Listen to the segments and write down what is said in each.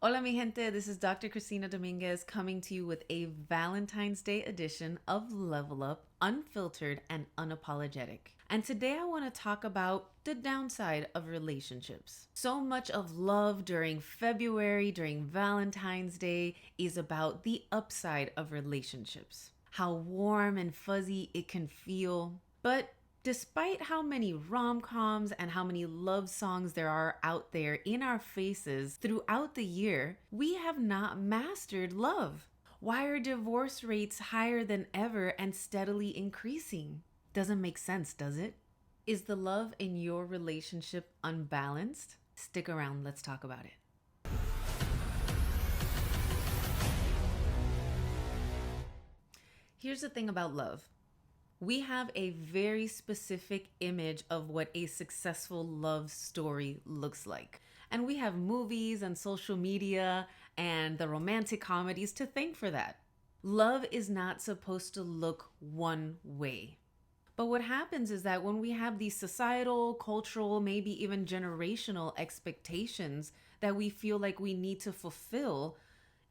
Hola mi gente, this is Dr. Cristina Dominguez coming to you with a Valentine's Day edition of Level Up, unfiltered and unapologetic. And today I want to talk about the downside of relationships. So much of love during February, during Valentine's Day, is about the upside of relationships. How warm and fuzzy it can feel. But despite how many rom-coms and how many love songs there are out there in our faces throughout the year, we have not mastered love. Why are divorce rates higher than ever and steadily increasing? Doesn't make sense, does it? Is the love in your relationship unbalanced? Stick around, let's talk about it. Here's the thing about love. We have a very specific image of what a successful love story looks like. And we have movies and social media and the romantic comedies to thank for that. Love is not supposed to look one way. But what happens is that when we have these societal, cultural, maybe even generational expectations that we feel like we need to fulfill,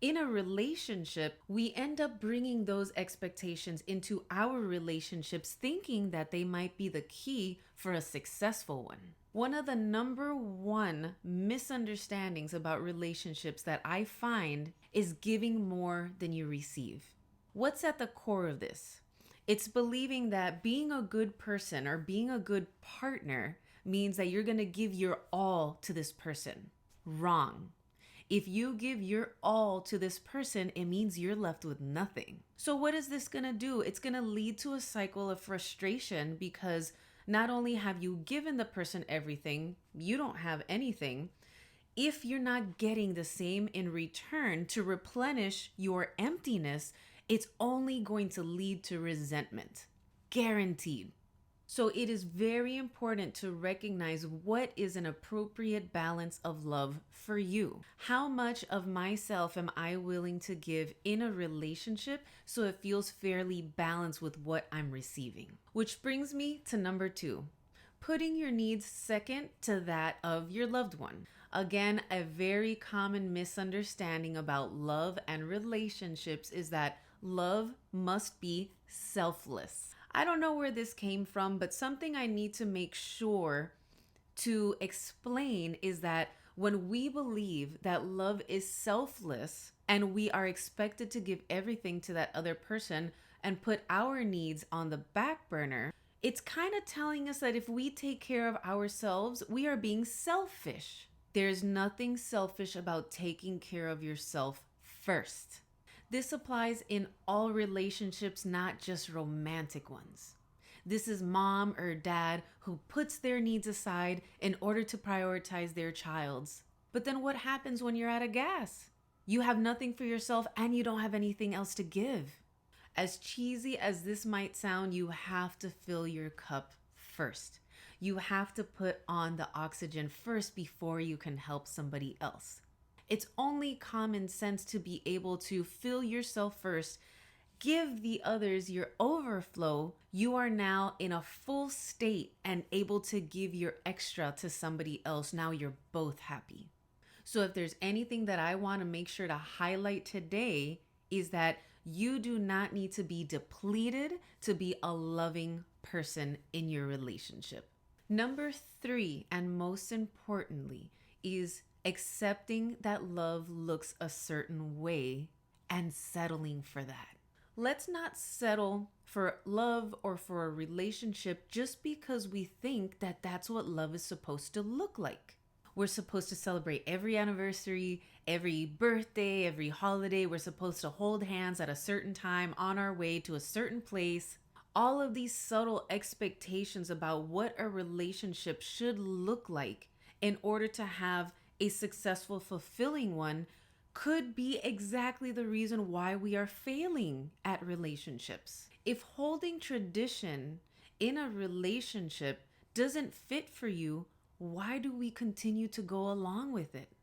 in a relationship, we end up bringing those expectations into our relationships, thinking that they might be the key for a successful one. One of the number one misunderstandings about relationships that I find is giving more than you receive. What's at the core of this? It's believing that being a good person or being a good partner means that you're going to give your all to this person. Wrong. If you give your all to this person, it means you're left with nothing. So what is this going to do? It's going to lead to a cycle of frustration because not only have you given the person everything, you don't have anything. If you're not getting the same in return to replenish your emptiness, it's only going to lead to resentment. Guaranteed. So it is very important to recognize what is an appropriate balance of love for you. How much of myself am I willing to give in a relationship so it feels fairly balanced with what I'm receiving? Which brings me to number 2, putting your needs second to that of your loved one. Again, a very common misunderstanding about love and relationships is that love must be selfless. I don't know where this came from, but something I need to make sure to explain is that when we believe that love is selfless and we are expected to give everything to that other person and put our needs on the back burner, it's kind of telling us that if we take care of ourselves, we are being selfish. There's nothing selfish about taking care of yourself first. This applies in all relationships, not just romantic ones. This is mom or dad who puts their needs aside in order to prioritize their child's. But then what happens when you're out of gas? You have nothing for yourself and you don't have anything else to give. As cheesy as this might sound, you have to fill your cup first. You have to put on the oxygen first before you can help somebody else. It's only common sense to be able to fill yourself first, give the others your overflow. You are now in a full state and able to give your extra to somebody else. Now you're both happy. So if there's anything that I want to make sure to highlight today is that you do not need to be depleted to be a loving person in your relationship. Number 3, and most importantly, is accepting that love looks a certain way and settling for that. Let's not settle for love or for a relationship just because we think that that's what love is supposed to look like. We're supposed to celebrate every anniversary, every birthday, every holiday. We're supposed to hold hands at a certain time on our way to a certain place. All of these subtle expectations about what a relationship should look like in order to have a successful, fulfilling one could be exactly the reason why we are failing at relationships. If holding tradition in a relationship doesn't fit for you, why do we continue to go along with it?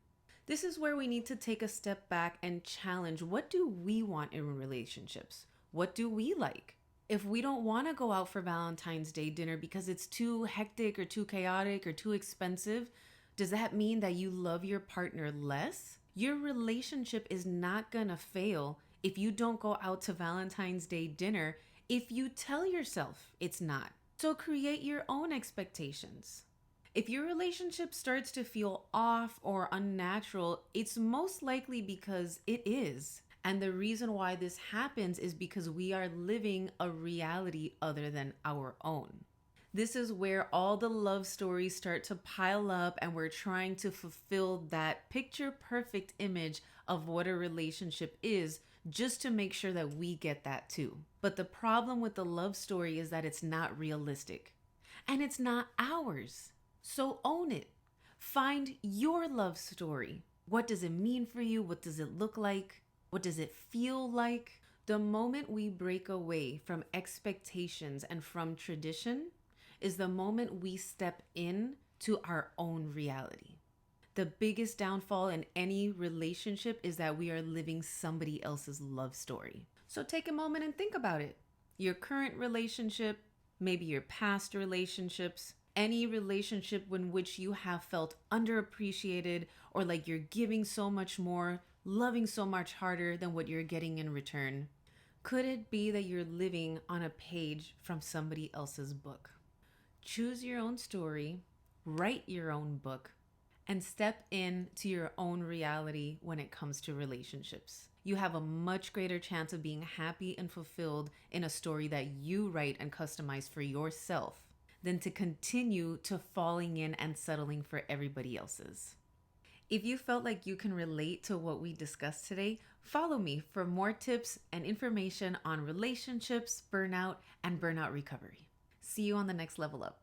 This is where we need to take a step back and challenge, what do we want in relationships? What do we like? If we don't want to go out for Valentine's Day dinner because it's too hectic or too chaotic or too expensive, does that mean that you love your partner less? Your relationship is not gonna fail if you don't go out to Valentine's Day dinner if you tell yourself it's not. So create your own expectations. If your relationship starts to feel off or unnatural, it's most likely because it is. And the reason why this happens is because we are living a reality other than our own. This is where all the love stories start to pile up, and we're trying to fulfill that picture perfect image of what a relationship is just to make sure that we get that too. But the problem with the love story is that it's not realistic and it's not ours. So own it. Find your love story. What does it mean for you? What does it look like? What does it feel like? The moment we break away from expectations and from tradition is the moment we step in to our own reality. The biggest downfall in any relationship is that we are living somebody else's love story. So take a moment and think about it. Your current relationship, maybe your past relationships, any relationship in which you have felt underappreciated or like you're giving so much more, loving so much harder than what you're getting in return. Could it be that you're living on a page from somebody else's book? Choose your own story, write your own book, and step into your own reality when it comes to relationships. You have a much greater chance of being happy and fulfilled in a story that you write and customize for yourself than to continue to falling in and settling for everybody else's. If you felt like you can relate to what we discussed today, follow me for more tips and information on relationships, burnout, and burnout recovery. See you on the next level up.